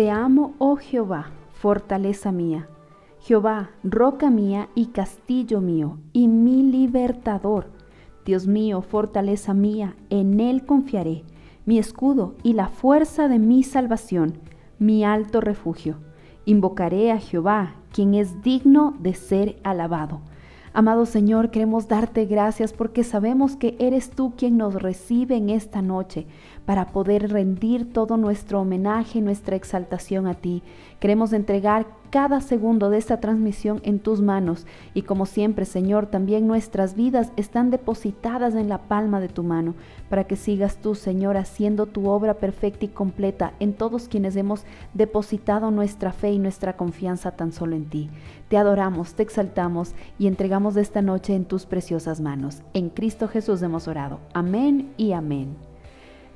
Te amo, oh Jehová, fortaleza mía. Jehová, roca mía y castillo mío, y mi libertador. Dios mío, fortaleza mía, en Él confiaré, mi escudo y la fuerza de mi salvación, mi alto refugio. Invocaré a Jehová, quien es digno de ser alabado. Amado Señor, queremos darte gracias porque sabemos que eres tú quien nos recibe en esta noche para poder rendir todo nuestro homenaje, nuestra exaltación a ti. Queremos entregar cada segundo de esta transmisión en tus manos y como siempre, Señor, también nuestras vidas están depositadas en la palma de tu mano para que sigas tú, Señor, haciendo tu obra perfecta y completa en todos quienes hemos depositado nuestra fe y nuestra confianza tan solo en ti. Te adoramos, te exaltamos y entregamos esta noche en tus preciosas manos. En Cristo Jesús hemos orado. Amén y amén.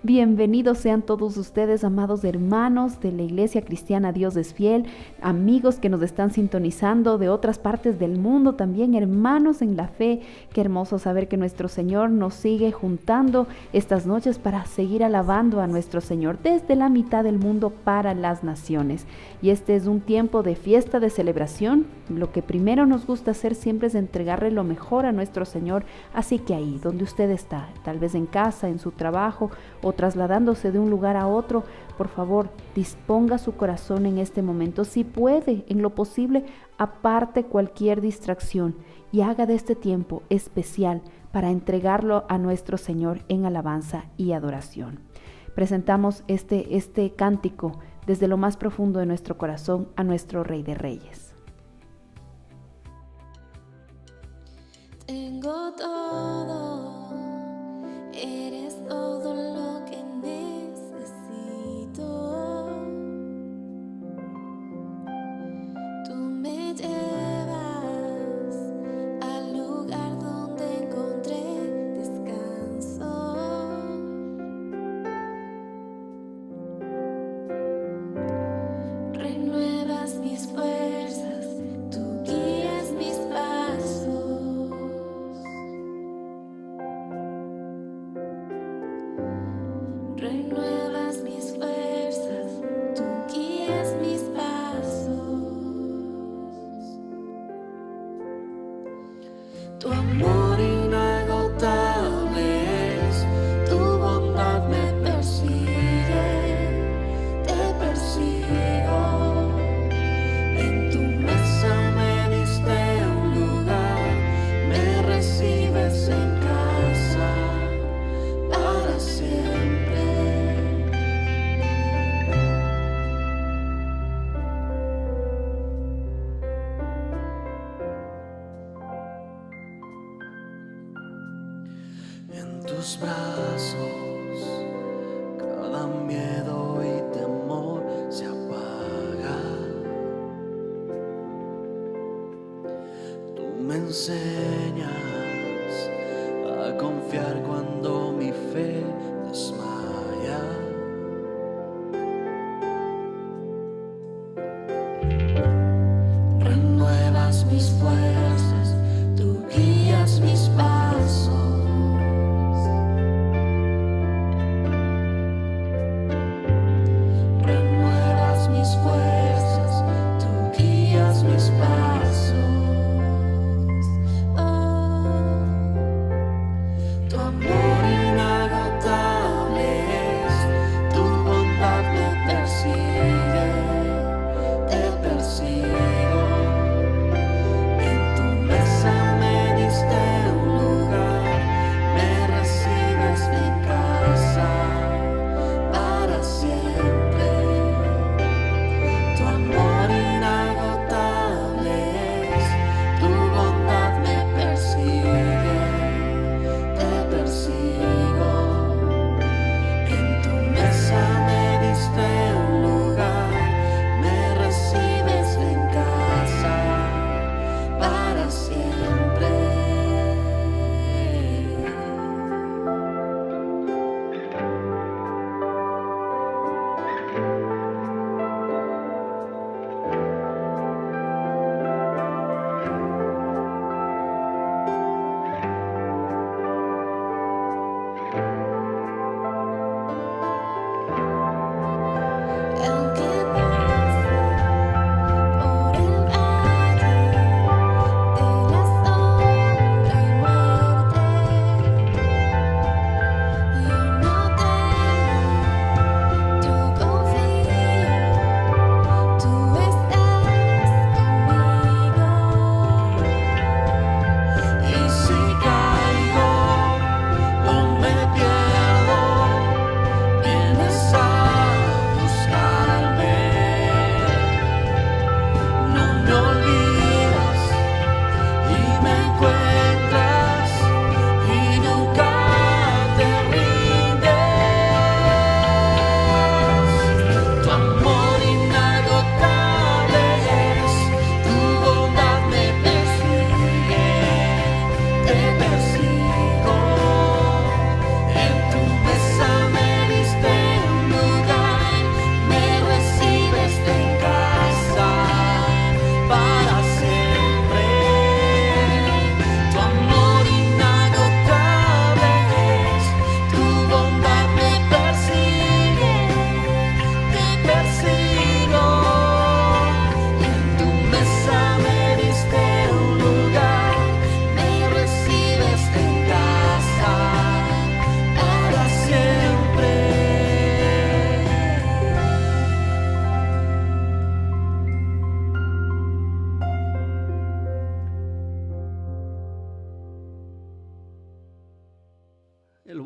Bienvenidos sean todos ustedes, amados hermanos de la Iglesia Cristiana Dios es Fiel, amigos que nos están sintonizando de otras partes del mundo, también hermanos en la fe. Qué hermoso saber que nuestro Señor nos sigue juntando estas noches para seguir alabando a nuestro Señor desde la mitad del mundo para las naciones. Y este es un tiempo de fiesta, de celebración. Lo que primero nos gusta hacer siempre es entregarle lo mejor a nuestro Señor. Así que ahí, donde usted está, tal vez en casa, en su trabajo o trasladándose de un lugar a otro, por favor, disponga su corazón en este momento. Si puede, en lo posible, aparte cualquier distracción y haga de este tiempo especial para entregarlo a nuestro Señor en alabanza y adoración. Presentamos este cántico desde lo más profundo de nuestro corazón a nuestro Rey de Reyes. Tengo todo, eres todo lo que necesito. Tú me llevas al lugar donde encontré descanso. Renuevas mis fuerzas, tú guías mis pasos. Renuevas mis fuerzas, tú guías mis pasos. Tu amor inagotable es, tu bondad me persigue, te persigo. En tu mesa me diste un lugar, me recibes en casa para siempre. En tus brazos cada miedo y temor se apaga. Tú me enseñas a confiar cuando mi fe desmaya. Renuevas mis fuerzas, tú guías mis pasos. Renuevas mis fuerzas, tú guías mis pasos. Tu amor inagotable es, tu bondad me persigue, te persigo. En tu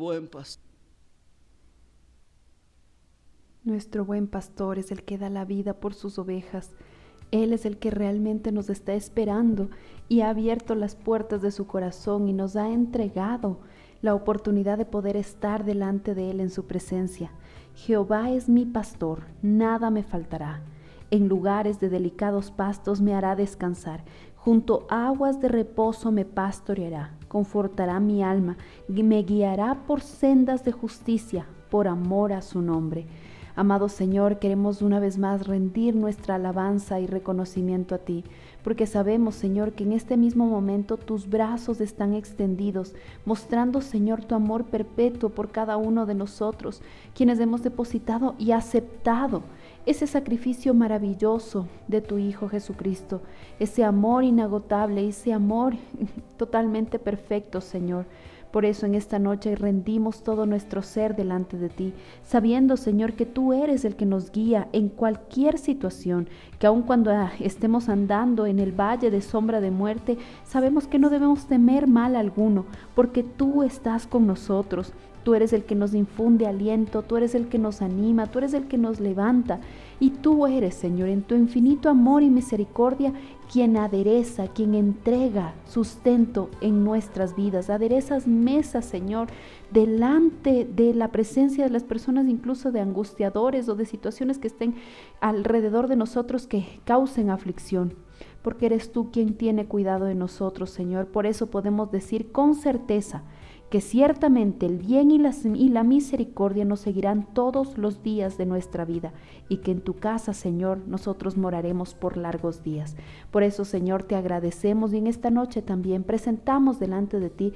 buen pastor. Nuestro buen pastor es el que da la vida por sus ovejas. Él es el que realmente nos está esperando y ha abierto las puertas de su corazón y nos ha entregado la oportunidad de poder estar delante de Él en su presencia. Jehová es mi pastor, nada me faltará. En lugares de delicados pastos me hará descansar. Junto a aguas de reposo me pastoreará. Confortará mi alma y me guiará por sendas de justicia, por amor a su nombre. Amado Señor, queremos una vez más rendir nuestra alabanza y reconocimiento a ti, porque sabemos, Señor, que en este mismo momento tus brazos están extendidos, mostrando, Señor, tu amor perpetuo por cada uno de nosotros, quienes hemos depositado y aceptado ese sacrificio maravilloso de tu Hijo Jesucristo, ese amor inagotable, ese amor totalmente perfecto, Señor. Por eso en esta noche rendimos todo nuestro ser delante de ti, sabiendo, Señor, que tú eres el que nos guía en cualquier situación, que aun cuando estemos andando en el valle de sombra de muerte, sabemos que no debemos temer mal alguno, porque tú estás con nosotros. Tú eres el que nos infunde aliento, tú eres el que nos anima, tú eres el que nos levanta. Y tú eres, Señor, en tu infinito amor y misericordia, quien adereza, quien entrega sustento en nuestras vidas. Aderezas mesas, Señor, delante de la presencia de las personas, incluso de angustiadores o de situaciones que estén alrededor de nosotros que causen aflicción. Porque eres tú quien tiene cuidado de nosotros, Señor. Por eso podemos decir con certeza que ciertamente el bien y la misericordia nos seguirán todos los días de nuestra vida, y que en tu casa, Señor, nosotros moraremos por largos días. Por eso, Señor, te agradecemos, y en esta noche también presentamos delante de ti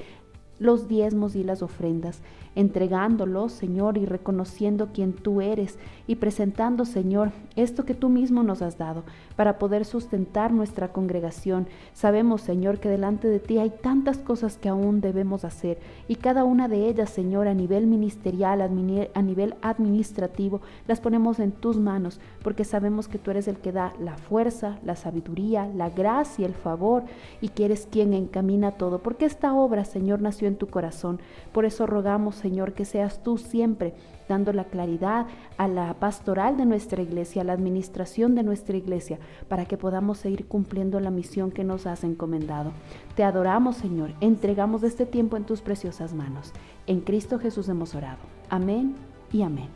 los diezmos y las ofrendas, entregándolos, Señor, y reconociendo quién tú eres, y presentando, Señor, esto que tú mismo nos has dado para poder sustentar nuestra congregación. Sabemos, Señor, que delante de ti hay tantas cosas que aún debemos hacer, y cada una de ellas, Señor, a nivel ministerial, a nivel administrativo, las ponemos en tus manos, porque sabemos que tú eres el que da la fuerza, la sabiduría, la gracia, el favor, y que eres quien encamina todo, porque esta obra, Señor, nació en tu corazón. Por eso rogamos, Señor, que seas tú siempre dando la claridad a la pastoral de nuestra iglesia, a la administración de nuestra iglesia, para que podamos seguir cumpliendo la misión que nos has encomendado. Te adoramos, Señor, entregamos este tiempo en tus preciosas manos. En Cristo Jesús hemos orado. Amén y amén.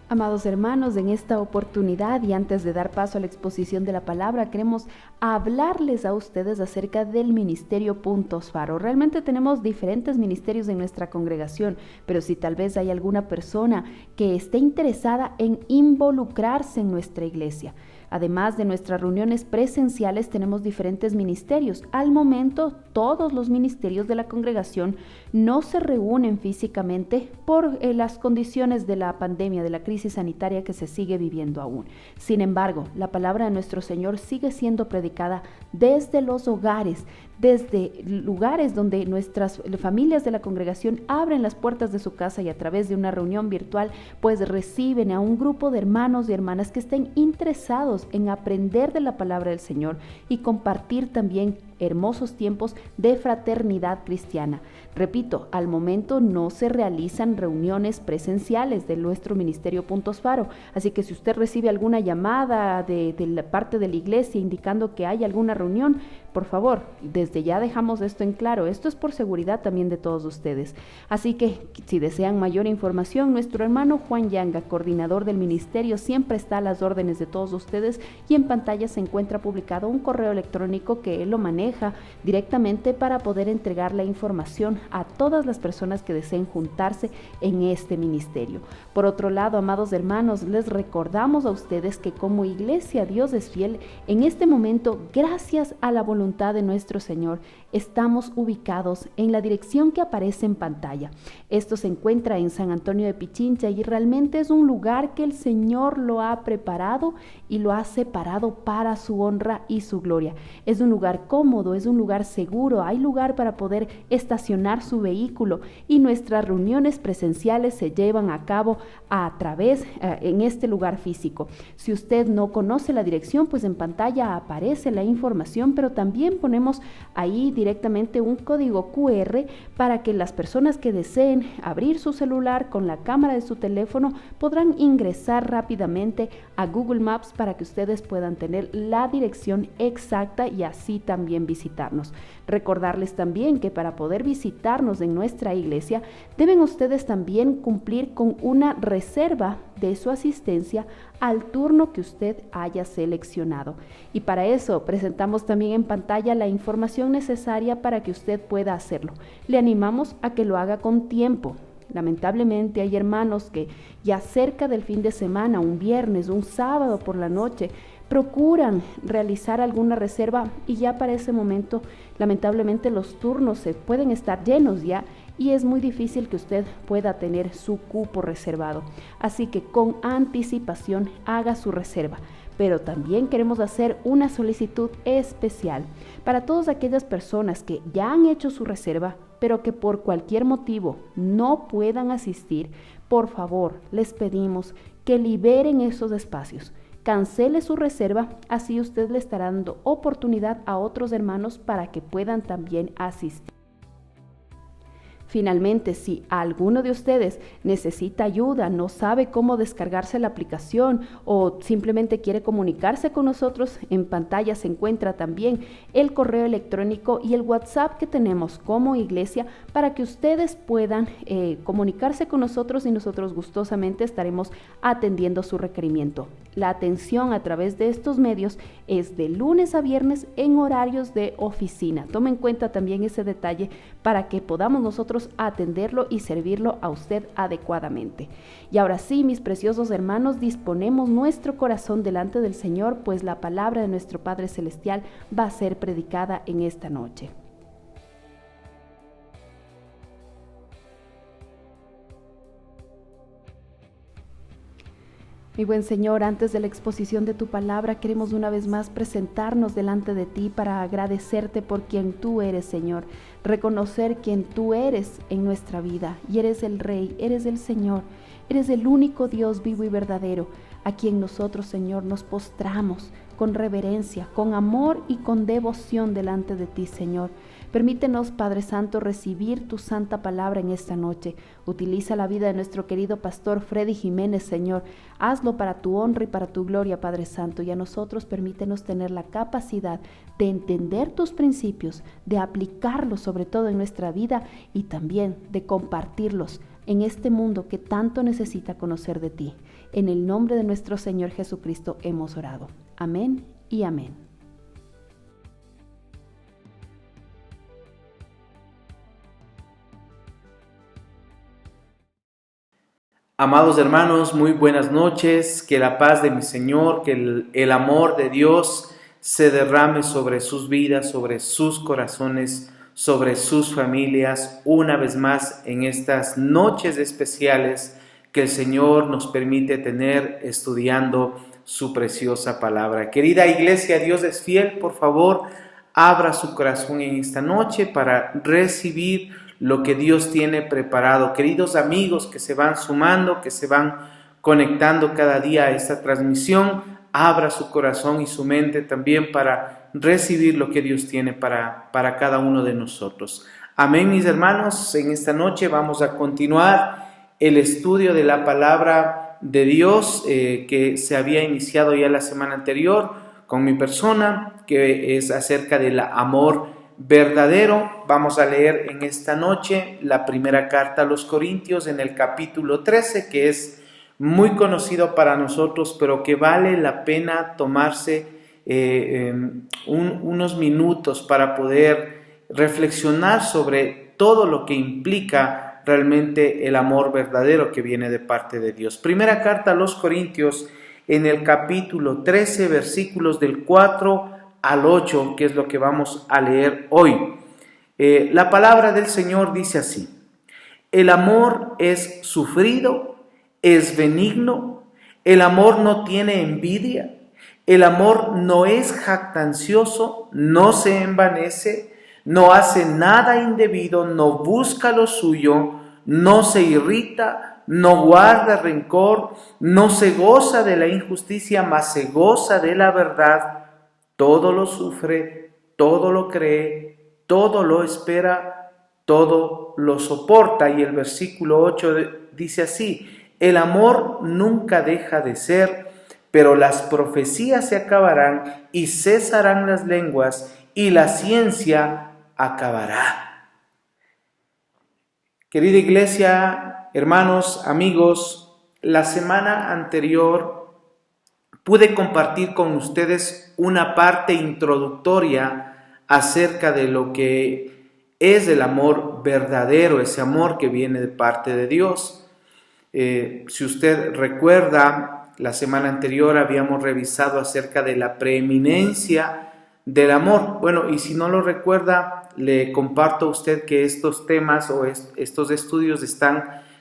Amados hermanos, en esta oportunidad y antes de dar paso a la exposición de la palabra, queremos hablarles a ustedes acerca del Ministerio Puntos Faro. Realmente tenemos diferentes ministerios en nuestra congregación, pero si tal vez hay alguna persona que esté interesada en involucrarse en nuestra iglesia, además de nuestras reuniones presenciales, tenemos diferentes ministerios. Al momento, todos los ministerios de la congregación no se reúnen físicamente por las condiciones de la pandemia, de la crisis sanitaria que se sigue viviendo aún. Sin embargo, la palabra de nuestro Señor sigue siendo predicada desde los hogares, desde lugares donde nuestras familias de la congregación abren las puertas de su casa, y a través de una reunión virtual pues reciben a un grupo de hermanos y hermanas que estén interesados en aprender de la palabra del Señor y compartir también hermosos tiempos de fraternidad cristiana. Repito, al momento no se realizan reuniones presenciales de nuestro Ministerio Puntos Faro, así que si usted recibe alguna llamada de la parte de la iglesia indicando que hay alguna reunión, por favor, desde ya dejamos esto en claro. Esto es por seguridad también de todos ustedes. Así que si desean mayor información, nuestro hermano Juan Yanga, coordinador del ministerio, siempre está a las órdenes de todos ustedes, y en pantalla se encuentra publicado un correo electrónico que él lo maneja directamente para poder entregar la información a todas las personas que deseen juntarse en este ministerio. Por otro lado, amados hermanos, les recordamos a ustedes que como iglesia Dios es fiel, en este momento, gracias a la voluntad de nuestro Señor, estamos ubicados en la dirección que aparece en pantalla. Esto se encuentra en San Antonio de Pichincha, y realmente es un lugar que el Señor lo ha preparado y lo ha separado para su honra y su gloria. Es un lugar cómodo, cómodo, es un lugar seguro, hay lugar para poder estacionar su vehículo y nuestras reuniones presenciales se llevan a cabo en este lugar físico. Si usted no conoce la dirección, pues en pantalla aparece la información, pero también ponemos ahí directamente un código QR para que las personas que deseen abrir su celular con la cámara de su teléfono podrán ingresar rápidamente a Google Maps para que ustedes puedan tener la dirección exacta y así también visitarnos. Recordarles también que para poder visitarnos en nuestra iglesia deben ustedes también cumplir con una reserva de su asistencia al turno que usted haya seleccionado. Y para eso presentamos también en pantalla la información necesaria para que usted pueda hacerlo. Le animamos a que lo haga con tiempo. Lamentablemente hay hermanos que ya cerca del fin de semana, un viernes, un sábado por la noche, procuran realizar alguna reserva y ya para ese momento lamentablemente los turnos se pueden estar llenos ya y es muy difícil que usted pueda tener su cupo reservado. Así que con anticipación haga su reserva. Pero también queremos hacer una solicitud especial para todas aquellas personas que ya han hecho su reserva, pero que por cualquier motivo no puedan asistir. Por favor, les pedimos que liberen esos espacios. Cancele su reserva, así usted le estará dando oportunidad a otros hermanos para que puedan también asistir. Finalmente, si alguno de ustedes necesita ayuda, no sabe cómo descargarse la aplicación o simplemente quiere comunicarse con nosotros, en pantalla se encuentra también el correo electrónico y el WhatsApp que tenemos como iglesia para que ustedes puedan comunicarse con nosotros y nosotros gustosamente estaremos atendiendo su requerimiento. La atención a través de estos medios es de lunes a viernes en horarios de oficina. Tome en cuenta también ese detalle para que podamos nosotros atenderlo y servirlo a usted adecuadamente. Y ahora sí, mis preciosos hermanos, disponemos nuestro corazón delante del Señor, pues la palabra de nuestro Padre Celestial va a ser predicada en esta noche. Mi buen Señor, antes de la exposición de tu palabra, queremos una vez más presentarnos delante de ti para agradecerte por quien tú eres, Señor. Reconocer quien tú eres en nuestra vida. Y eres el Rey, eres el Señor, eres el único Dios vivo y verdadero, a quien nosotros, Señor, nos postramos con reverencia, con amor y con devoción delante de ti, Señor. Permítenos, Padre Santo, recibir tu santa palabra en esta noche. Utiliza la vida de nuestro querido pastor Freddy Jiménez, Señor. Hazlo para tu honra y para tu gloria, Padre Santo. Y a nosotros permítenos tener la capacidad de entender tus principios, de aplicarlos sobre todo en nuestra vida y también de compartirlos en este mundo que tanto necesita conocer de ti. En el nombre de nuestro Señor Jesucristo hemos orado. Amén y amén. Amados hermanos, muy buenas noches, que la paz de mi Señor, que el amor de Dios se derrame sobre sus vidas, sobre sus corazones, sobre sus familias, una vez más en estas noches especiales que el Señor nos permite tener estudiando su preciosa palabra. Querida iglesia, Dios es fiel, por favor, abra su corazón en esta noche para recibir lo que Dios tiene preparado. Queridos amigos que se van sumando, que se van conectando cada día a esta transmisión, abra su corazón y su mente también para recibir lo que Dios tiene para cada uno de nosotros. Amén, mis hermanos. En esta noche vamos a continuar el estudio de la palabra de Dios que se había iniciado ya la semana anterior con mi persona, que es acerca del amor verdadero. Vamos a leer en esta noche la primera carta a los Corintios en el capítulo 13, que es muy conocido para nosotros, pero que vale la pena tomarse unos minutos para poder reflexionar sobre todo lo que implica realmente el amor verdadero que viene de parte de Dios. Primera carta a los Corintios en el capítulo 13, versículos del 4 al 8, que es lo que vamos a leer hoy. La palabra del Señor dice así: el amor es sufrido, es benigno, el amor no tiene envidia, El amor no es jactancioso, no se envanece, no hace nada indebido, no busca lo suyo, no se irrita, no guarda rencor, no se goza de la injusticia, mas se goza de la verdad. Todo lo sufre, todo lo cree, todo lo espera, todo lo soporta. Y el versículo 8 dice así: el amor nunca deja de ser, pero las profecías se acabarán y cesarán las lenguas y la ciencia acabará. Querida iglesia, hermanos, amigos, la semana anterior pude compartir con ustedes una parte introductoria acerca de lo que es el amor verdadero, ese amor que viene de parte de Dios. Si usted recuerda, la semana anterior habíamos revisado acerca de la preeminencia del amor. Bueno, y si no lo recuerda, le comparto a usted que estos temas o estos estudios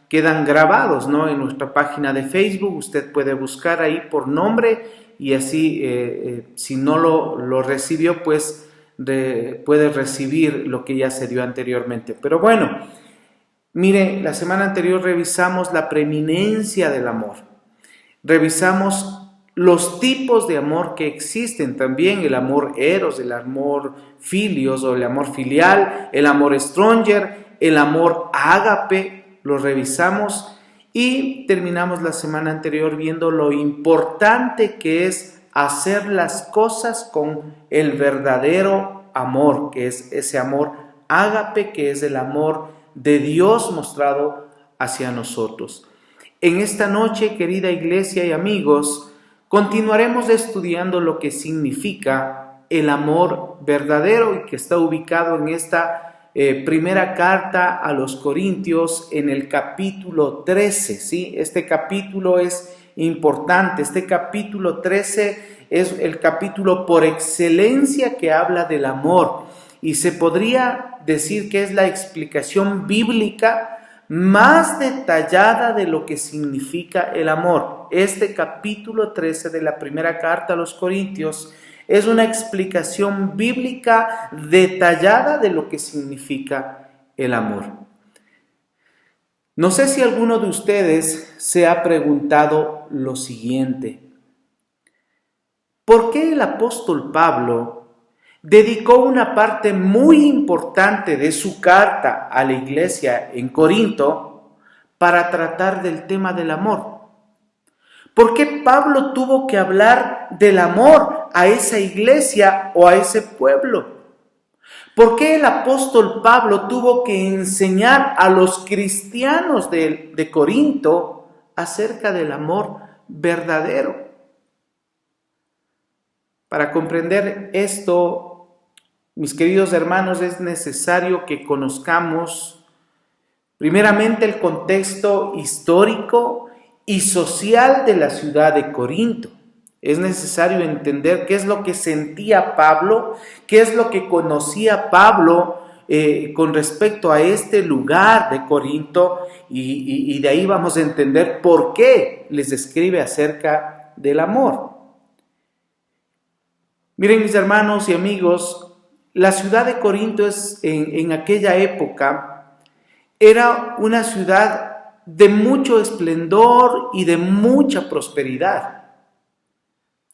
quedan grabados, ¿no?, en nuestra página de Facebook. Usted puede buscar ahí por nombre y así, si no lo recibió, pues puede recibir lo que ya se dio anteriormente. Pero bueno, mire, la semana anterior revisamos la preeminencia del amor. Revisamos los tipos de amor que existen también: el amor eros, el amor filios o el amor filial, el amor stronger, el amor ágape. Lo revisamos y terminamos la semana anterior viendo lo importante que es hacer las cosas con el verdadero amor, que es ese amor ágape, que es el amor de Dios mostrado hacia nosotros. En esta noche, querida iglesia y amigos, continuaremos estudiando lo que significa el amor verdadero y que está ubicado en esta primera carta a los Corintios en el capítulo 13, ¿sí? Este capítulo es importante. Este capítulo 13 es el capítulo por excelencia que habla del amor y se podría decir que es la explicación bíblica más detallada de lo que significa el amor. Este capítulo 13 de la primera carta a los Corintios es una explicación bíblica detallada de lo que significa el amor. No sé si alguno de ustedes se ha preguntado lo siguiente: ¿por qué el apóstol Pablo dedicó una parte muy importante de su carta a la iglesia en Corinto para tratar del tema del amor? ¿Por qué Pablo tuvo que hablar del amor a esa iglesia o a ese pueblo? ¿Por qué el apóstol Pablo tuvo que enseñar a los cristianos de Corinto acerca del amor verdadero? Para comprender esto, mis queridos hermanos, es necesario que conozcamos primeramente el contexto histórico y social de la ciudad de Corinto. Es necesario entender qué es lo que sentía Pablo, qué es lo que conocía Pablo con respecto a este lugar de Corinto, y de ahí vamos a entender por qué les escribe acerca del amor. Miren, mis hermanos y amigos, la ciudad de Corinto en aquella época era una ciudad de mucho esplendor y de mucha prosperidad.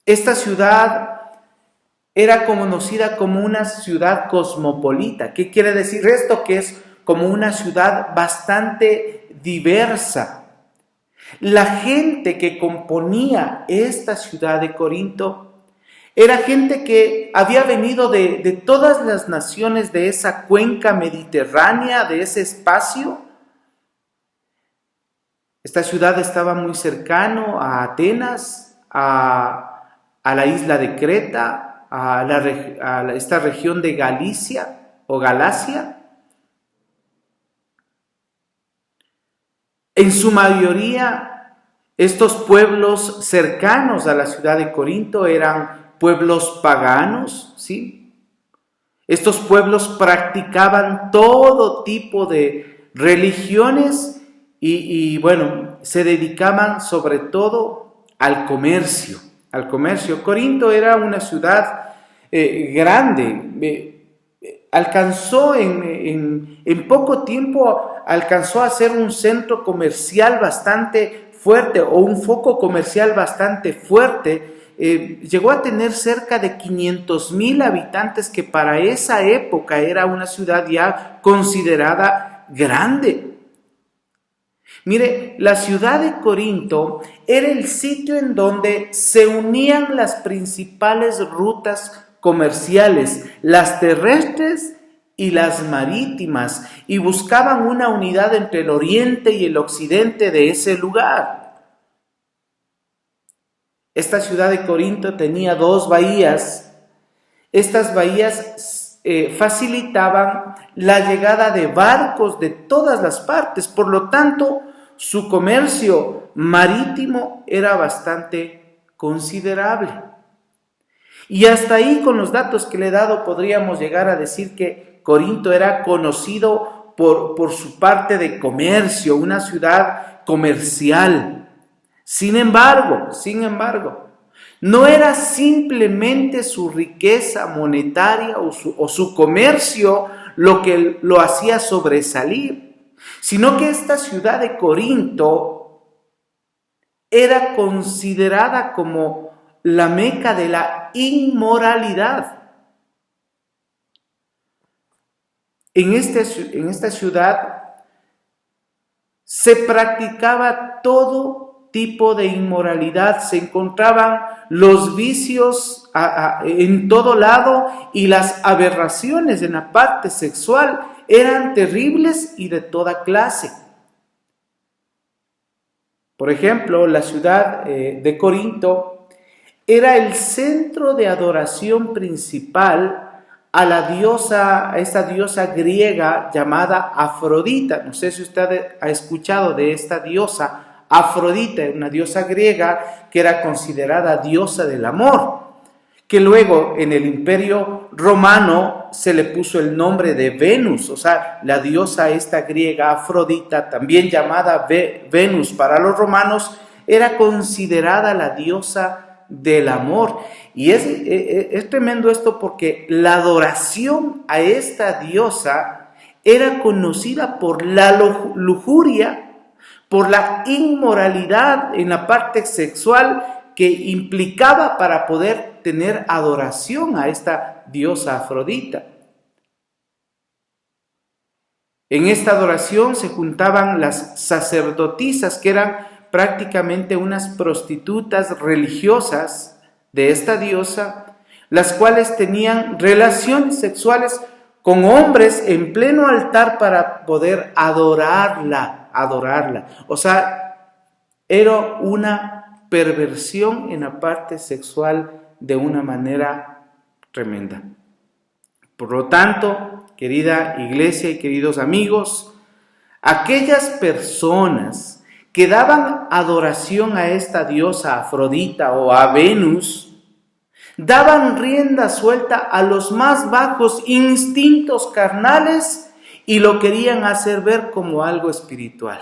Esta ciudad era conocida como una ciudad cosmopolita. ¿Qué quiere decir esto? Que es como una ciudad bastante diversa. La gente que componía esta ciudad de Corinto era gente que había venido de todas las naciones de esa cuenca mediterránea, de ese espacio. Esta ciudad estaba muy cercano a Atenas, a la isla de Creta, a esta región de Galicia o Galacia. En su mayoría, estos pueblos cercanos a la ciudad de Corinto eran pueblos paganos, ¿sí? Estos pueblos practicaban todo tipo de religiones y bueno, se dedicaban sobre todo al comercio. al comercio. Corinto era una ciudad grande, alcanzó en poco tiempo, alcanzó a ser un centro comercial bastante fuerte o un foco comercial bastante fuerte. Llegó a tener cerca de 500,000 habitantes, que para esa época era una ciudad ya considerada grande. Mire, la ciudad de Corinto era el sitio en donde se unían las principales rutas comerciales, las terrestres y las marítimas, y buscaban una unidad entre el oriente y el occidente de ese lugar. Esta ciudad de Corinto tenía 2 bahías. Estas bahías facilitaban la llegada de barcos de todas las partes, por lo tanto, su comercio marítimo era bastante considerable. Y hasta ahí, con los datos que le he dado, podríamos llegar a decir que Corinto era conocido por su parte de comercio, una ciudad comercial. Sin embargo, no era simplemente su riqueza monetaria o su comercio lo que lo hacía sobresalir, sino que esta ciudad de Corinto era considerada como la meca de la inmoralidad. En esta ciudad se practicaba todo tipo de inmoralidad, se encontraban los vicios en todo lado, y las aberraciones en la parte sexual eran terribles y de toda clase. Por ejemplo, la ciudad de Corinto era el centro de adoración principal a esta diosa griega llamada Afrodita. No sé si usted ha escuchado de esta diosa Afrodita, una diosa griega que era considerada diosa del amor, que luego en el Imperio Romano se le puso el nombre de Venus. O sea, la diosa esta griega Afrodita, también llamada Venus para los romanos, era considerada la diosa del amor. Y es tremendo esto, porque la adoración a esta diosa era conocida por la lujuria, por la inmoralidad en la parte sexual que implicaba para poder tener adoración a esta diosa Afrodita. En esta adoración se juntaban las sacerdotisas, que eran prácticamente unas prostitutas religiosas de esta diosa, las cuales tenían relaciones sexuales con hombres en pleno altar para poder adorarla. O sea, era una perversión en la parte sexual de una manera tremenda. Por lo tanto, querida iglesia y queridos amigos, aquellas personas que daban adoración a esta diosa Afrodita o a Venus, daban rienda suelta a los más bajos instintos carnales y lo querían hacer ver como algo espiritual.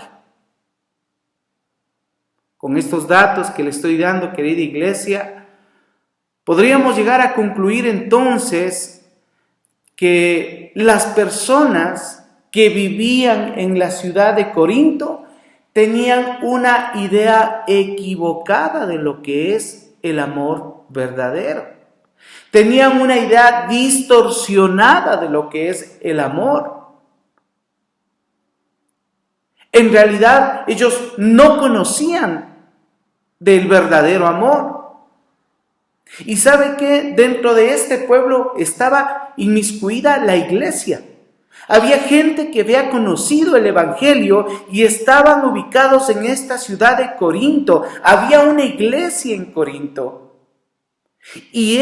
Con estos datos que le estoy dando, querida iglesia, podríamos llegar a concluir entonces que las personas que vivían en la ciudad de Corinto tenían una idea equivocada de lo que es el amor verdadero. Tenían una idea distorsionada de lo que es el amor. En realidad, ellos no conocían del verdadero amor. Y ¿sabe qué? Dentro de este pueblo estaba inmiscuida la iglesia. Había gente que había conocido el evangelio y estaban ubicados en esta ciudad de Corinto. Había una iglesia en Corinto. Y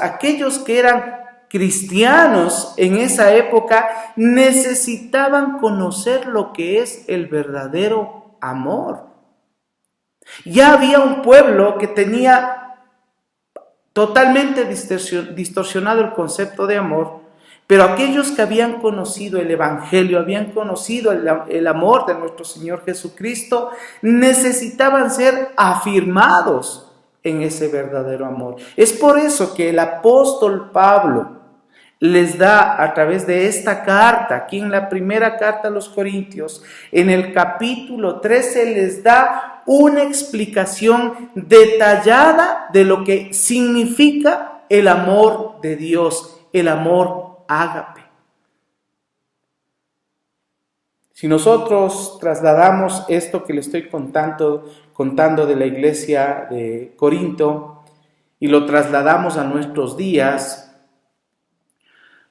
aquellos que eran cristianos en esa época, necesitaban conocer lo que es el verdadero amor. Ya había un pueblo que tenía totalmente distorsionado el concepto de amor, pero aquellos que habían conocido el evangelio, habían conocido el amor de nuestro Señor Jesucristo, necesitaban ser afirmados en ese verdadero amor. Es por eso que el apóstol Pablo les da a través de esta carta, aquí en la primera carta a los Corintios, en el capítulo 13, les da una explicación detallada de lo que significa el amor de Dios, el amor ágape. Si nosotros trasladamos esto que le estoy contando de la iglesia de Corinto y lo trasladamos a nuestros días,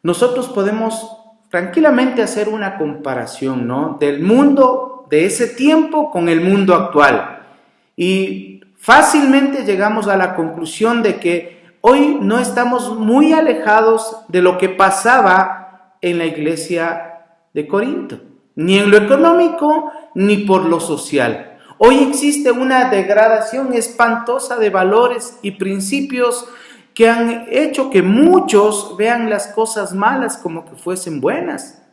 nosotros podemos tranquilamente hacer una comparación, ¿no?, del mundo de ese tiempo con el mundo actual. Y fácilmente llegamos a la conclusión de que hoy no estamos muy alejados de lo que pasaba en la iglesia de Corinto, ni en lo económico ni por lo social. Hoy existe una degradación espantosa de valores y principios que han hecho que muchos vean las cosas malas como que fuesen buenas.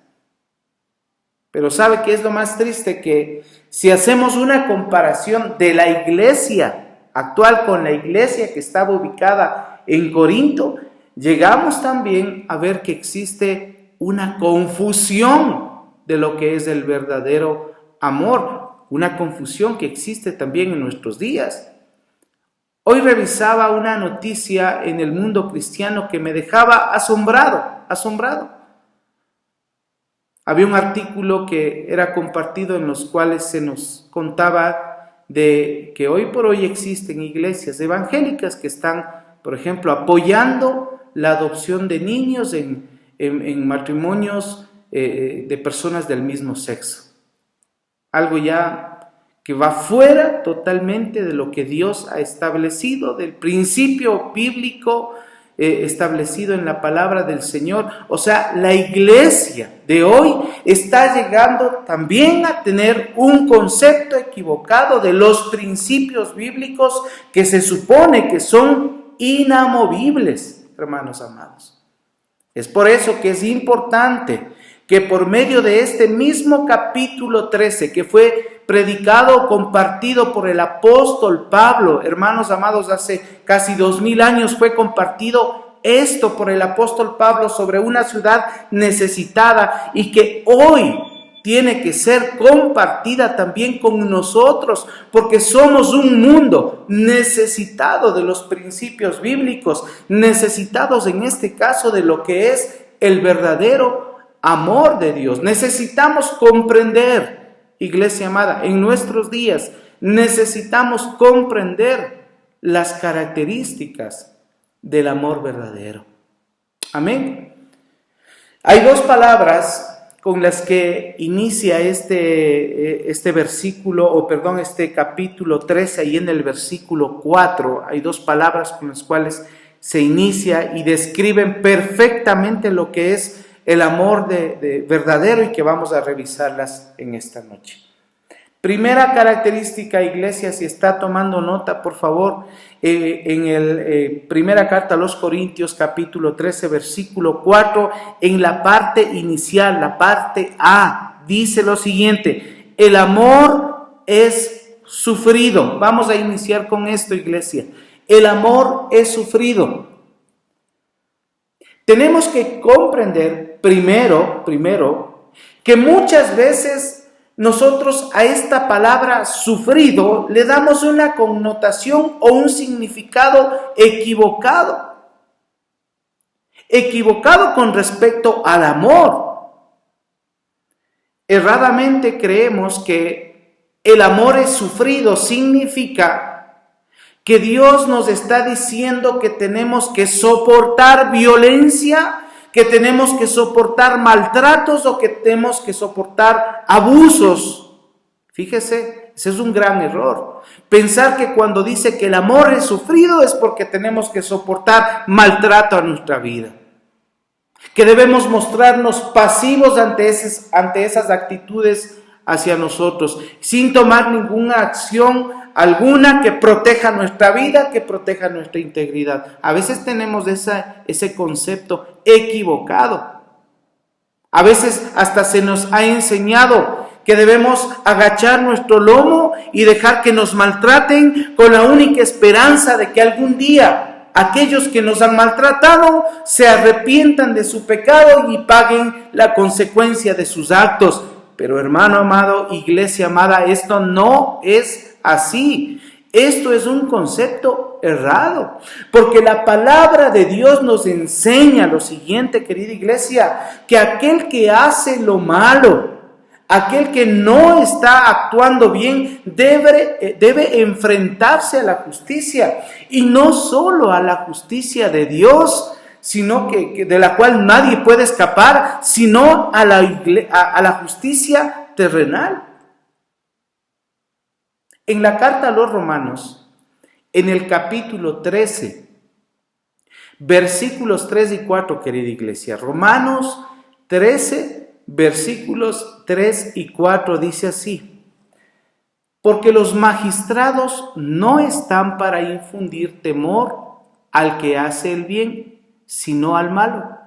Pero ¿sabe qué es lo más triste? Que si hacemos una comparación de la iglesia actual con la iglesia que estaba ubicada en Corinto, llegamos también a ver que existe una confusión de lo que es el verdadero amor, una confusión que existe también en nuestros días. Hoy revisaba una noticia en el mundo cristiano que me dejaba asombrado. Había un artículo que era compartido en los cuales se nos contaba de que hoy por hoy existen iglesias evangélicas que están, por ejemplo, apoyando la adopción de niños en matrimonios de personas del mismo sexo. Algo ya que va fuera totalmente de lo que Dios ha establecido, del principio bíblico establecido en la palabra del Señor. O sea, la iglesia de hoy está llegando también a tener un concepto equivocado de los principios bíblicos que se supone que son inamovibles, hermanos amados. Es por eso que es importante que por medio de este mismo capítulo 13, que fue predicado, compartido por el apóstol Pablo, hermanos amados, hace casi 2000 años fue compartido esto por el apóstol Pablo sobre una ciudad necesitada y que hoy tiene que ser compartida también con nosotros, porque somos un mundo necesitado de los principios bíblicos, necesitados en este caso de lo que es el verdadero amor de Dios. Necesitamos comprender, iglesia amada, en nuestros días necesitamos comprender las características del amor verdadero. Amén. Hay dos palabras con las que inicia este capítulo 13, y en el versículo 4 hay dos palabras con las cuales se inicia y describen perfectamente lo que es el amor de verdadero y que vamos a revisarlas en esta noche. Primera característica, iglesia, si está tomando nota, por favor, en el primera carta a los Corintios, capítulo 13, versículo 4, en la parte inicial, la parte A, dice lo siguiente: el amor es sufrido. Vamos a iniciar con esto, iglesia. El amor es sufrido. Tenemos que comprender primero, que muchas veces nosotros a esta palabra sufrido le damos una connotación o un significado equivocado. Equivocado con respecto al amor. Erradamente creemos que el amor es sufrido significa que Dios nos está diciendo que tenemos que soportar violencia, que tenemos que soportar maltratos o que tenemos que soportar abusos. Fíjese, ese es un gran error. Pensar que cuando dice que el amor es sufrido es porque tenemos que soportar maltrato a nuestra vida. Que debemos mostrarnos pasivos ante esas actitudes hacia nosotros, sin tomar ninguna acción alguna que proteja nuestra vida, que proteja nuestra integridad. A veces tenemos ese concepto equivocado. A veces hasta se nos ha enseñado que debemos agachar nuestro lomo y dejar que nos maltraten con la única esperanza de que algún día aquellos que nos han maltratado se arrepientan de su pecado y paguen la consecuencia de sus actos. Pero hermano amado, iglesia amada, esto no es así. Esto es un concepto errado, porque la palabra de Dios nos enseña lo siguiente, querida iglesia, que aquel que hace lo malo, aquel que no está actuando bien, debe enfrentarse a la justicia, y no solo a la justicia de Dios, sino que de la cual nadie puede escapar, sino a la justicia terrenal. En la carta a los Romanos, en el capítulo 13, versículos 3 y 4, querida iglesia, Romanos 13, versículos 3 y 4 dice así: porque los magistrados no están para infundir temor al que hace el bien, sino al malo.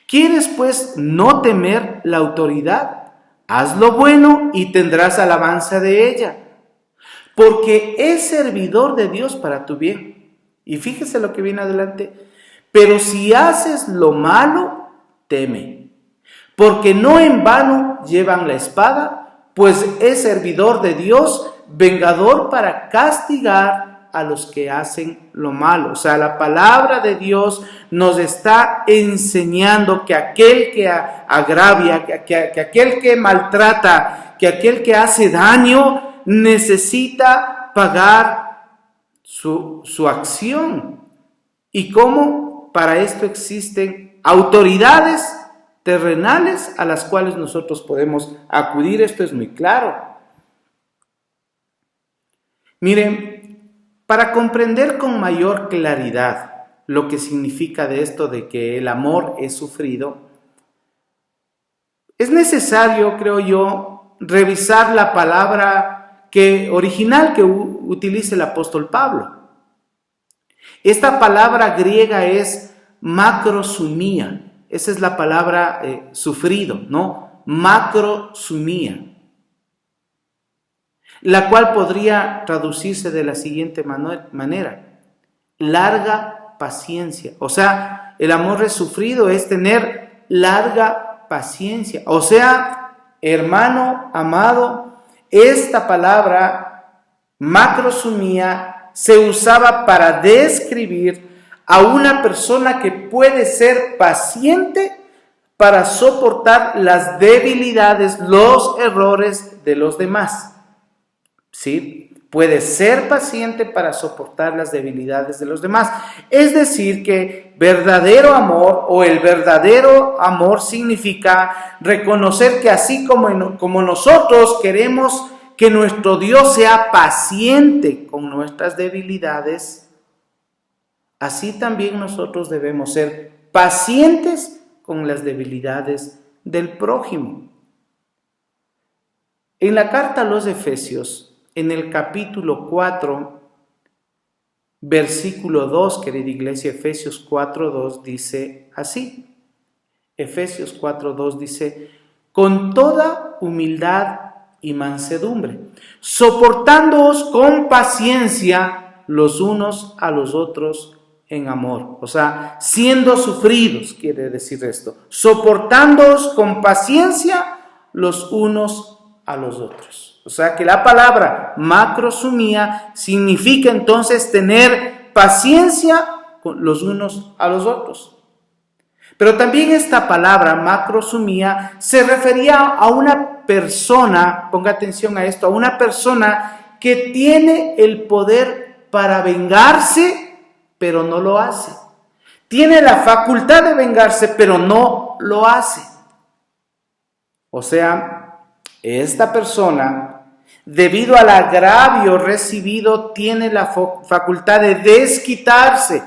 ¿Quieres pues no temer la autoridad? Haz lo bueno y tendrás alabanza de ella, porque es servidor de Dios para tu bien. Y fíjese lo que viene adelante: pero si haces lo malo, teme, porque no en vano llevan la espada, pues es servidor de Dios, vengador para castigar a los que hacen lo malo. O sea, la palabra de Dios nos está enseñando que aquel que agravia, que aquel que maltrata, que aquel que hace daño, necesita pagar su acción. ¿Y cómo? Para esto existen autoridades terrenales a las cuales nosotros podemos acudir. Esto es muy claro. Miren, para comprender con mayor claridad lo que significa de esto de que el amor es sufrido, es necesario, creo yo, revisar la palabra original que utiliza el apóstol Pablo. Esta palabra griega es macrosumía. Esa es la palabra sufrido, ¿no? Macrosumía, la cual podría traducirse de la siguiente manera: larga paciencia. O sea, el amor sufrido es tener larga paciencia. O sea, hermano amado, esta palabra macrosumía se usaba para describir a una persona que puede ser paciente para soportar las debilidades, los errores de los demás. ¿Sí? Puede ser paciente para soportar las debilidades de los demás. Es decir, que verdadero amor o el verdadero amor significa reconocer que así como nosotros queremos que nuestro Dios sea paciente con nuestras debilidades, así también nosotros debemos ser pacientes con las debilidades del prójimo. En la carta a los Efesios, en el capítulo 4, versículo 2, querida iglesia, Efesios 4:2 dice así. Efesios 4:2 dice: con toda humildad y mansedumbre, soportándoos con paciencia los unos a los otros en amor. O sea, siendo sufridos, quiere decir esto, soportándoos con paciencia los unos a los otros. O sea que la palabra macrosumía significa entonces tener paciencia con los unos a los otros. Pero también esta palabra macrosumía se refería a una persona, ponga atención a esto, a una persona que tiene el poder para vengarse, pero no lo hace. Tiene la facultad de vengarse, pero no lo hace. O sea, esta persona, debido al agravio recibido, tiene la facultad de desquitarse,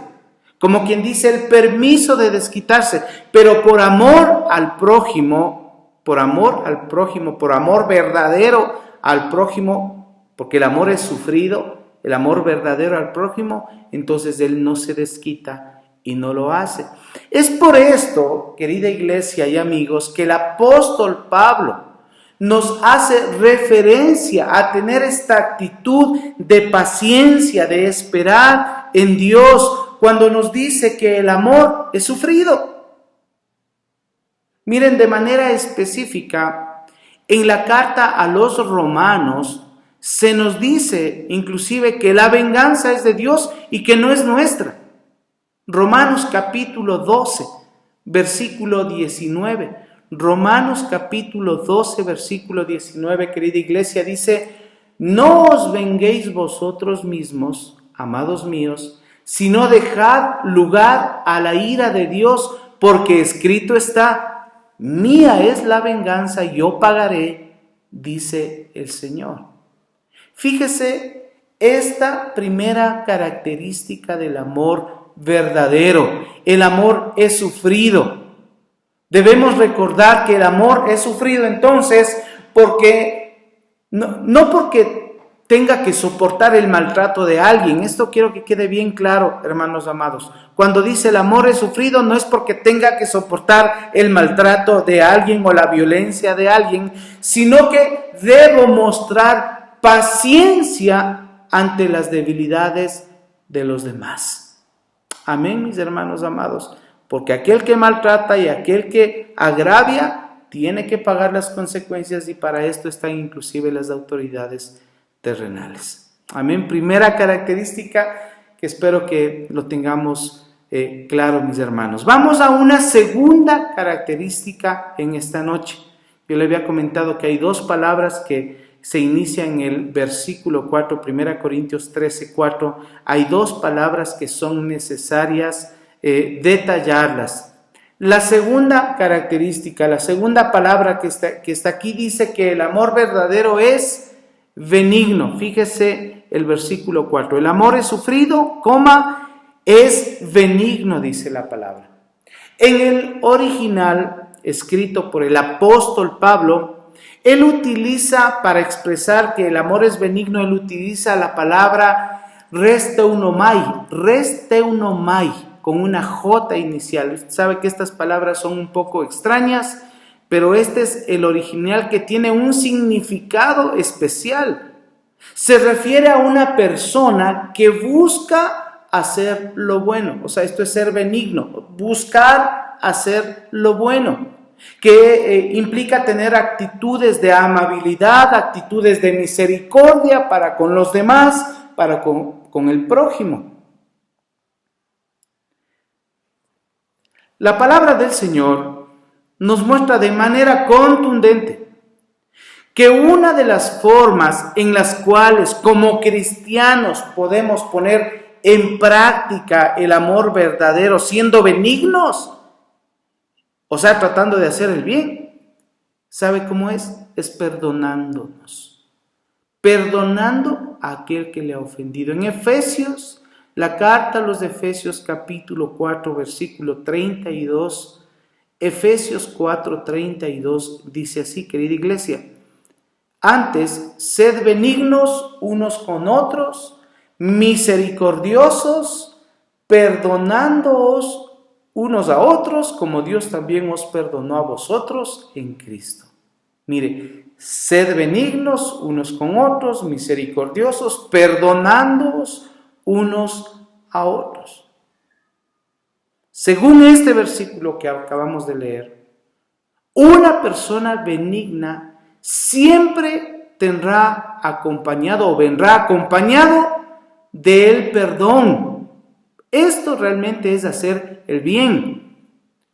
como quien dice, el permiso de desquitarse, pero por amor al prójimo, por amor verdadero al prójimo, porque el amor es sufrido, el amor verdadero al prójimo, entonces él no se desquita y no lo hace. Es por esto, querida iglesia y amigos, que el apóstol Pablo nos hace referencia a tener esta actitud de paciencia, de esperar en Dios, cuando nos dice que el amor es sufrido. Miren, de manera específica, en la carta a los romanos se nos dice inclusive que la venganza es de Dios y que no es nuestra. Romanos capítulo 12, versículo 19. Romanos capítulo 12, versículo 19, querida iglesia, dice: no os venguéis vosotros mismos, amados míos, sino dejad lugar a la ira de Dios, porque escrito está: mía es la venganza, yo pagaré, dice el Señor. Fíjese esta primera característica del amor verdadero. El amor es sufrido. Debemos recordar que el amor es sufrido entonces porque no porque tenga que soportar el maltrato de alguien. Esto quiero que quede bien claro, hermanos amados. Cuando dice el amor es sufrido, no es porque tenga que soportar el maltrato de alguien o la violencia de alguien, sino que debo mostrar paciencia ante las debilidades de los demás. Amén, mis hermanos amados. Porque aquel que maltrata y aquel que agravia tiene que pagar las consecuencias, y para esto están inclusive las autoridades terrenales. Amén. Primera característica que espero que lo tengamos claro, mis hermanos. Vamos a una segunda característica en esta noche. Yo le había comentado que hay dos palabras que se inician en el versículo 4, 1 Corintios 13, 4. Hay dos palabras que son necesarias detallarlas. La segunda característica, la segunda palabra que está aquí dice que el amor verdadero es benigno. Fíjese el versículo 4. El amor es sufrido, es benigno, dice la palabra. En el original, escrito por el apóstol Pablo, él utiliza, para expresar que el amor es benigno, él utiliza la palabra resteunomai, con una J inicial. Usted sabe que estas palabras son un poco extrañas, pero este es el original que tiene un significado especial. Se refiere a una persona que busca hacer lo bueno. O sea, esto es ser benigno, buscar hacer lo bueno, que implica tener actitudes de amabilidad, actitudes de misericordia para con los demás, para con el prójimo. La palabra del Señor nos muestra de manera contundente que una de las formas en las cuales como cristianos podemos poner en práctica el amor verdadero siendo benignos, o sea, tratando de hacer el bien, ¿sabe cómo es? Es perdonándonos, perdonando a aquel que le ha ofendido. En Efesios, la carta a los Efesios capítulo 4 versículo 32, Efesios 4, 32 dice así, querida iglesia: antes, sed benignos unos con otros, misericordiosos, perdonándoos unos a otros, como Dios también os perdonó a vosotros en Cristo. Mire, sed benignos unos con otros, misericordiosos, perdonándoos unos a otros. Según este versículo que acabamos de leer, una persona benigna siempre tendrá acompañado o vendrá acompañado del perdón. Esto realmente es hacer el bien.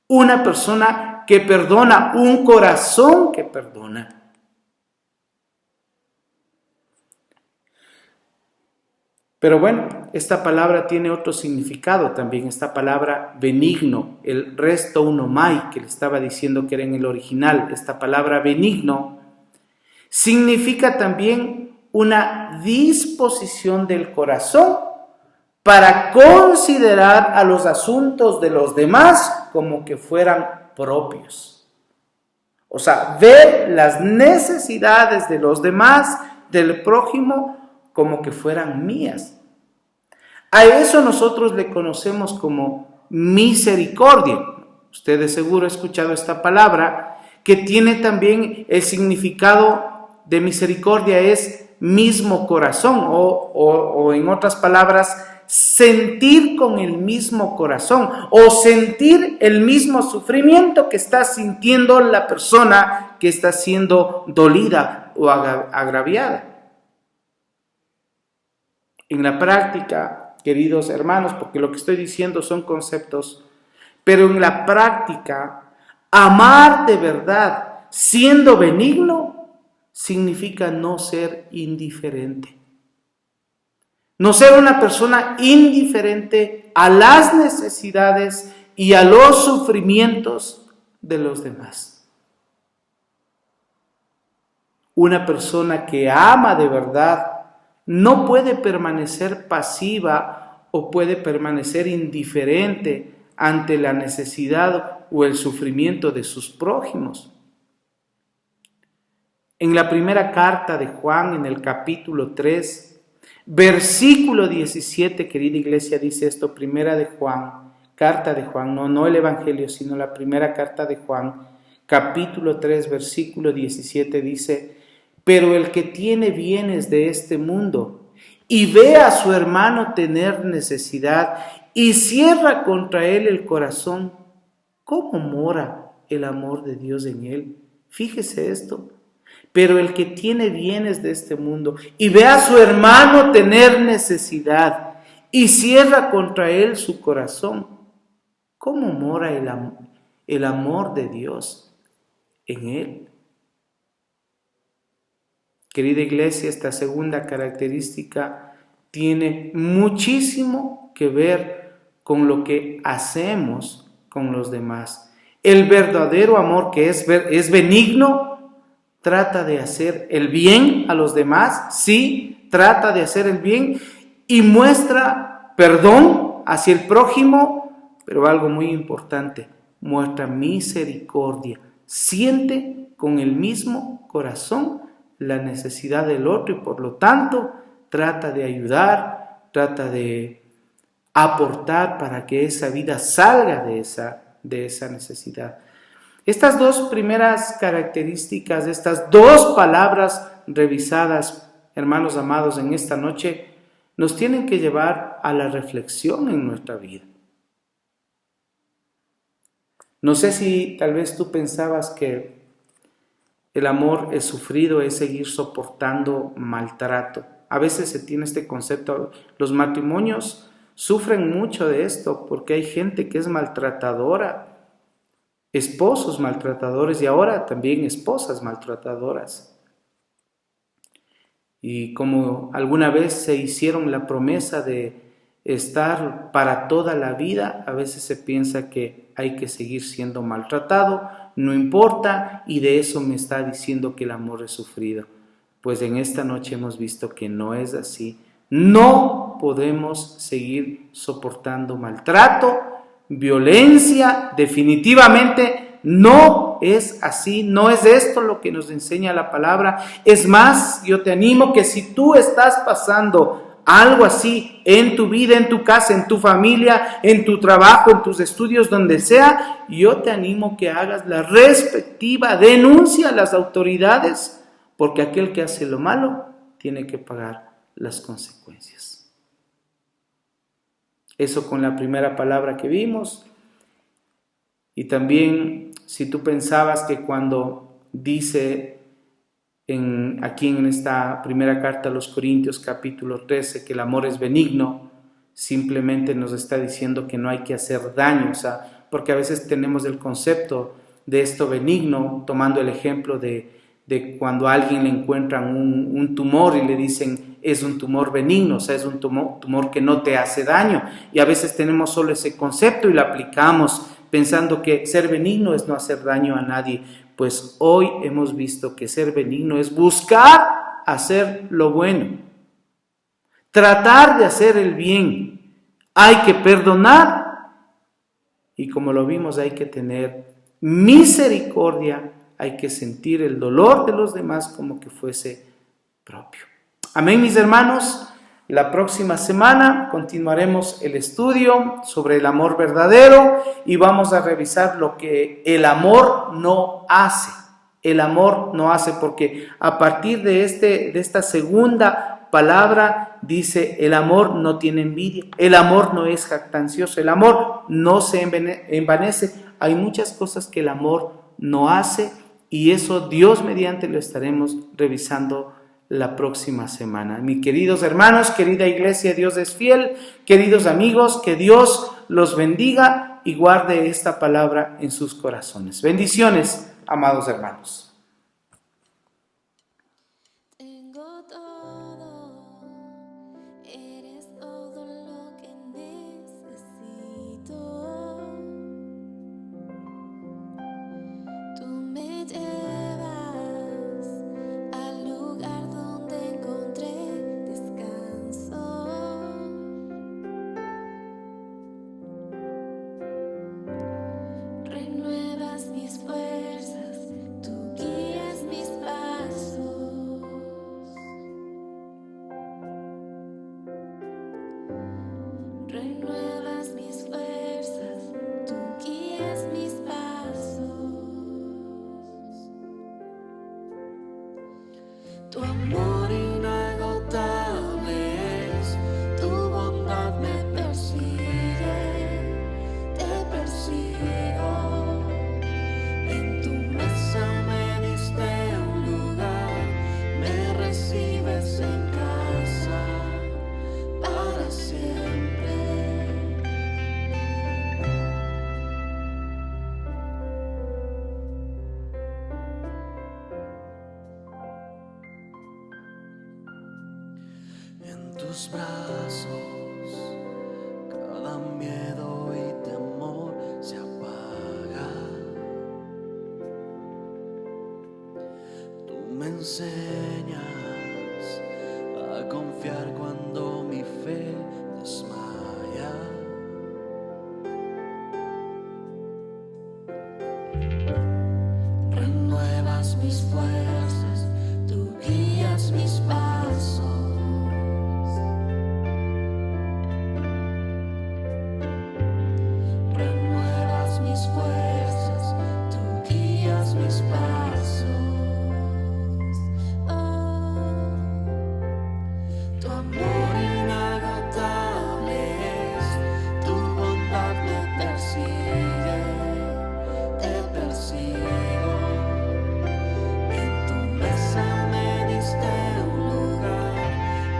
Una persona que perdona, un corazón que perdona. Pero bueno, esta palabra tiene otro significado también, esta palabra benigno, el resteunomai que le estaba diciendo que era en el original. Esta palabra benigno significa también una disposición del corazón para considerar a los asuntos de los demás como que fueran propios. O sea, ver las necesidades de los demás, del prójimo, como que fueran mías. A eso nosotros le conocemos como misericordia. Usted de seguro ha escuchado esta palabra, que tiene también el significado de misericordia, es mismo corazón, o en otras palabras, sentir con el mismo corazón, o sentir el mismo sufrimiento que está sintiendo la persona que está siendo dolida o agraviada. En la práctica, queridos hermanos, porque lo que estoy diciendo son conceptos, pero en la práctica, amar de verdad, siendo benigno, significa no ser indiferente. No ser una persona indiferente a las necesidades y a los sufrimientos de los demás. Una persona que ama de verdad no puede permanecer pasiva o puede permanecer indiferente ante la necesidad o el sufrimiento de sus prójimos. En la primera carta de Juan, en el capítulo 3, versículo 17, querida iglesia, dice esto, primera de Juan, carta de Juan, no el Evangelio, sino la primera carta de Juan, capítulo 3, versículo 17, dice: pero el que tiene bienes de este mundo y ve a su hermano tener necesidad y cierra contra él el corazón, ¿cómo mora el amor de Dios en él? Fíjese esto. Pero el que tiene bienes de este mundo y ve a su hermano tener necesidad y cierra contra él su corazón, ¿cómo mora el amor de Dios en él? Querida iglesia, esta segunda característica tiene muchísimo que ver con lo que hacemos con los demás. El verdadero amor, que es benigno, trata de hacer el bien a los demás, sí, trata de hacer el bien y muestra perdón hacia el prójimo, pero algo muy importante, muestra misericordia, siente con el mismo corazón la necesidad del otro y por lo tanto trata de ayudar, trata de aportar para que esa vida salga de esa necesidad. Estas dos primeras características, estas dos palabras revisadas, hermanos amados, en esta noche, nos tienen que llevar a la reflexión en nuestra vida. No sé si tal vez tú pensabas que el amor es sufrido, es seguir soportando maltrato. A veces se tiene este concepto, los matrimonios sufren mucho de esto porque hay gente que es maltratadora, esposos maltratadores y ahora también esposas maltratadoras. Y como alguna vez se hicieron la promesa de estar para toda la vida, a veces se piensa que hay que seguir siendo maltratado, no importa, y de eso me está diciendo que el amor es sufrido. Pues en esta noche hemos visto que no es así. No podemos seguir soportando maltrato, violencia, definitivamente no es así, no es esto lo que nos enseña la palabra. Es más, yo te animo que si tú estás pasando algo así en tu vida, en tu casa, en tu familia, en tu trabajo, en tus estudios, donde sea, yo te animo que hagas la respectiva denuncia a las autoridades, porque aquel que hace lo malo tiene que pagar las consecuencias. Eso con la primera palabra que vimos. Y también, si tú pensabas que cuando dice aquí en esta primera carta a los Corintios, capítulo 13, que el amor es benigno, simplemente nos está diciendo que no hay que hacer daño, porque a veces tenemos el concepto de esto benigno, tomando el ejemplo de cuando a alguien le encuentran un tumor y le dicen es un tumor benigno, es un tumor que no te hace daño, y a veces tenemos solo ese concepto y lo aplicamos pensando que ser benigno es no hacer daño a nadie. Pues hoy hemos visto que ser benigno es buscar hacer lo bueno, tratar de hacer el bien, hay que perdonar y como lo vimos hay que tener misericordia, hay que sentir el dolor de los demás como que fuese propio. Amén, mis hermanos. La próxima semana continuaremos el estudio sobre el amor verdadero y vamos a revisar lo que el amor no hace. El amor no hace, porque a partir de esta segunda palabra dice: el amor no tiene envidia, el amor no es jactancioso, el amor no se envanece. Hay muchas cosas que el amor no hace, y eso Dios mediante lo estaremos revisando la próxima semana. Mis queridos hermanos, querida iglesia, Dios es fiel. Queridos amigos, que Dios los bendiga y guarde esta palabra en sus corazones. Bendiciones, amados hermanos. Tengo todo, eres todo lo que necesito. Tú me llevas al lugar donde encontré descanso. Renuevas mis fuerzas, tú guías mis pasos. Renuevas mis fuerzas, tú guías mis pasos. Tu amor inagotable es, tu bondad me persigue, te persigo. En tu mesa me diste un lugar, me recibes en casa para siempre. En tus brazos cada miedo y temor se apaga. Tú me enseñas a confiar cuando mi fe desmaya. Renuevas mis fuerzas, tú guías mis pasos. Renuevas mis fuerzas, tú guías mis pasos. Tu amor inagotable es, tu bondad me persigue, te persigo. En tu mesa me diste un lugar,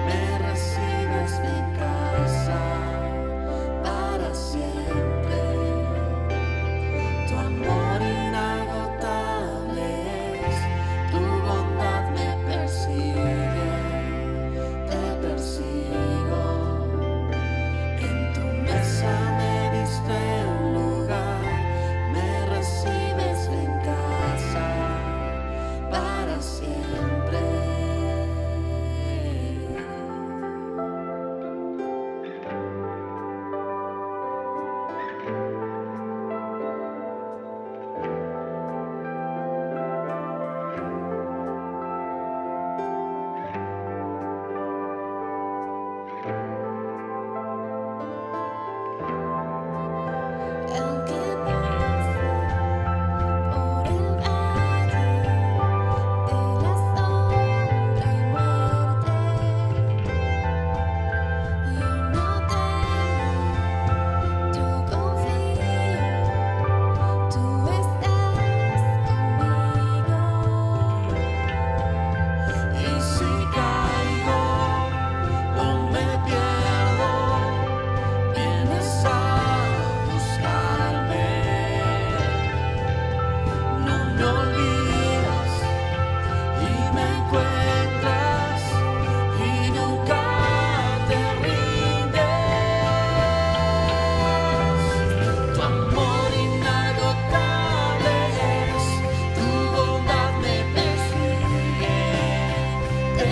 me recibes en casa para siempre. Tu amor inagotable es, tu bondad me persigue, te persigo. En tu mesa me diste un lugar, me recibes en casa para siempre. Aunque pase por el valle de la sombra y muerte, yo no temo, yo confío, tú estás conmigo. Y si caigo o me pierdo, vienes a buscarme. No me olvidas y me encuentras y nunca te rindes. Tu amor inagotable es, tu bondad me persigue, te